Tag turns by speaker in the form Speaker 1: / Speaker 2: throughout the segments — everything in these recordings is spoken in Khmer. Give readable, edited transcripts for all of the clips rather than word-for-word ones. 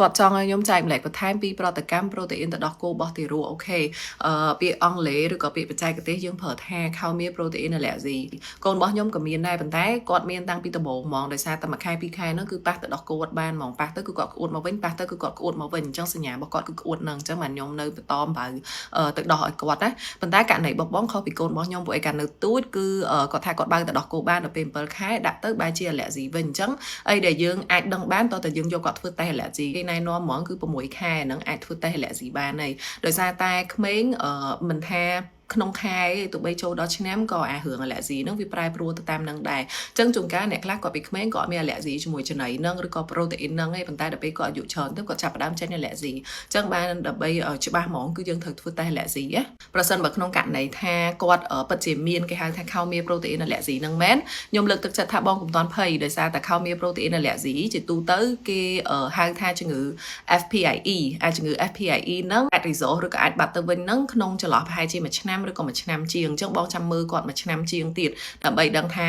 Speaker 1: គាត់ចង់ឲ្យខ្ញុំចែកម្លែកបន្ថែមពីប្រតិកម្មប្រូតេអ៊ីនទៅដល់គោរបស់ទារកអូខេពាក្យអង់គ្លេសឬក៏ពាក្យបច្ចេកទេសយើងប្រើថាខោមៀប្រូតេអ៊ីនអាឡែស៊ីកូនរបស់ខ្ញុំក៏មានដែរប៉ុន្តែគាត់មានតាំងពីដំបូងហ្មងដោយសារតែមួយខែពីរខែហ្នឹងគឺប៉ះទៅដល់គោគាត់បានហ្មងប៉ះទៅគឺគាត់ក្អួតមកវិញប៉ះទៅគឺគាត់ក្អួតមកវិញអញ្ចឹងសញ្ញារបស់គាត់គឺក្អួតហ្នឹងអញ្ចឹងបានខ្ញុំនៅបន្តអំបៅទៅដោះឲ្យគាត់ណាប៉ុន្តែករណីបងខុសពីកូនរបស់ខ្ញុំពួកឯកានៅទូចគឺគាត់ថាគាត់បើទៅដោះគោបានដល់ពេល7ខែដាក់ទៅបែរជាអាឡែស៊ីវិញអញ្ចឹងអីដែលយើងអាចដឹងបានតើតើយើងយកគាត់ធ្វើតេស្តអាឡែស៊ីគេណែនាំហ្មងគឺ6ខែហ្នឹងអាចធ្វើតេស្តអាឡែស៊ីបានហើយដោយសារតែក្មេងមិនថាក្នុងខែទោះបីចូលដល់ឆ្នាំក៏អារឿងអាឡែស៊ីហ្នឹងវាប្រែប្រួលទៅតាមនឹងដែរអញ្ចឹងជួនកាលអ្នកខ្លះគាត់ពីក្មេងគាត់មានអាឡែស៊ីជាមួយចំណីហ្នឹងឬក៏ប្រូតេអ៊ីនហ្នឹងឯងប៉ុន្តែដល់ពេលគាត់អាយុច្រើនទៅគាត់ចាប់ផ្ដើមចេញអាឡែស៊ីអញ្ចឹងបានដើម្បីច្បាស់ហ្មងគឺយើងត្រូវធ្វើតេស្តអាឡែស៊ីណាប្រសិនបើក្នុងករណីថាគាត់ពិតជាមានគេហៅថាខោមៀប្រូតេអ៊ីនអាឡែស៊ីហ្នឹងមែនខ្ញុំលើកទឹកចិត្តថាបងកុំតន់ភ័យដោយសារតែខោមៀប្រូតេអ៊ីនអាឡែស៊ីជាទូទៅគេហៅថាជំងឺ FPIE ជំងឺ FPIE ហ្នឹងអាច resolve ឬក៏អាចបាត់ទៅវិញហ្នឹងក្នុងចន្លោះប្រហែលជាមួយឆ្នាំឬក៏មួយឆ្នាំជាងអញ្ចឹងបងចាំមើលគាត់មួយឆ្នាំជាងទៀតដើម្បីដឹងថា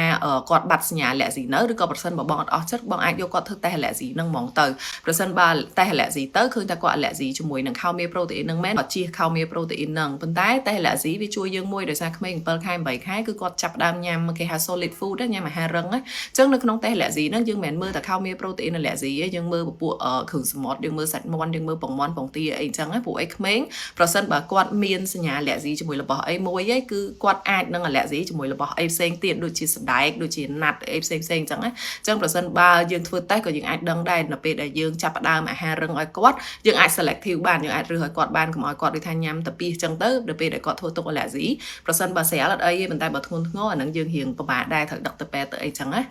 Speaker 1: គាត់បាត់សញ្ញាអាឡែស៊ីនៅឬក៏ប្រសិនបើបងអត់អស់ចិត្តបងអាចយកគាត់ធ្វើតេស្តអាឡែស៊ីហ្នឹងហ្មងទៅប្រសិនបើតេស្តអាឡែស៊ីទៅឃើញថាគាត់អាឡែស៊ីជាមួយនឹងខោមៀប្រូតេអ៊ីនហ្នឹងមែនគាត់ជៀសខោមៀប្រូតេអ៊ីនហ្នឹងប៉ុន្តែតេស្តអាឡែស៊ីវាជួយយើងមួយដោយសារក្មេង7ខែ8ខែគឺគាត់ចាប់ផ្ដើមញ៉ាំគេហៅ solid food ញ៉ាំអាហាររឹងអញ្ចឹងនៅក្នុងតេស្តអាឡែស៊ីហ្នឹងយើងមិនមែនមើលតែខោមៀប្រូតេអ៊ីនអាឡែស៊ីទេយើងមើលពពួកគ្រឿងសមុទ្រយើងមើលសាច់មាន់យើងមើលពងមាន់ពងទាអីអញ្ចឹងព្រោះអីក្មេងប្រសិនបើគាត់មានសញ្ញាអាឡែស៊ីជាមួយរបស់អីមួយឯងគឺគាត់អាចនឹងអាឡែស៊ីជាមួយរបស់អីផ្សេងទៀតដូចជាសណ្ដែកដូចជាណាត់អីផ្សេងអញ្ចឹងណាអញ្ចឹងប្រសិនបើយើងធ្វើតេស្តក៏យើងអាចដឹងដែរនៅពេលដែលយើងចាប់ផ្ដើមអាហាររឹងឲ្យគាត់យើងអាច selective បានយើងអាចរើសឲ្យគាត់បានកុំឲ្យគាត់ដូចថាញ៉ាំតែពីអញ្ចឹងទៅដល់ពេលដែលគាត់ធ្វើទុកអាឡែស៊ីប្រសិនបើស្រាលអត់អីទេប៉ុន្តែបើធ្ងន់ធ្ងរអាហ្នឹងយើងរៀងពិបាកដែរត្រូវដឹកទៅពេទ្យទៅអីចឹងណា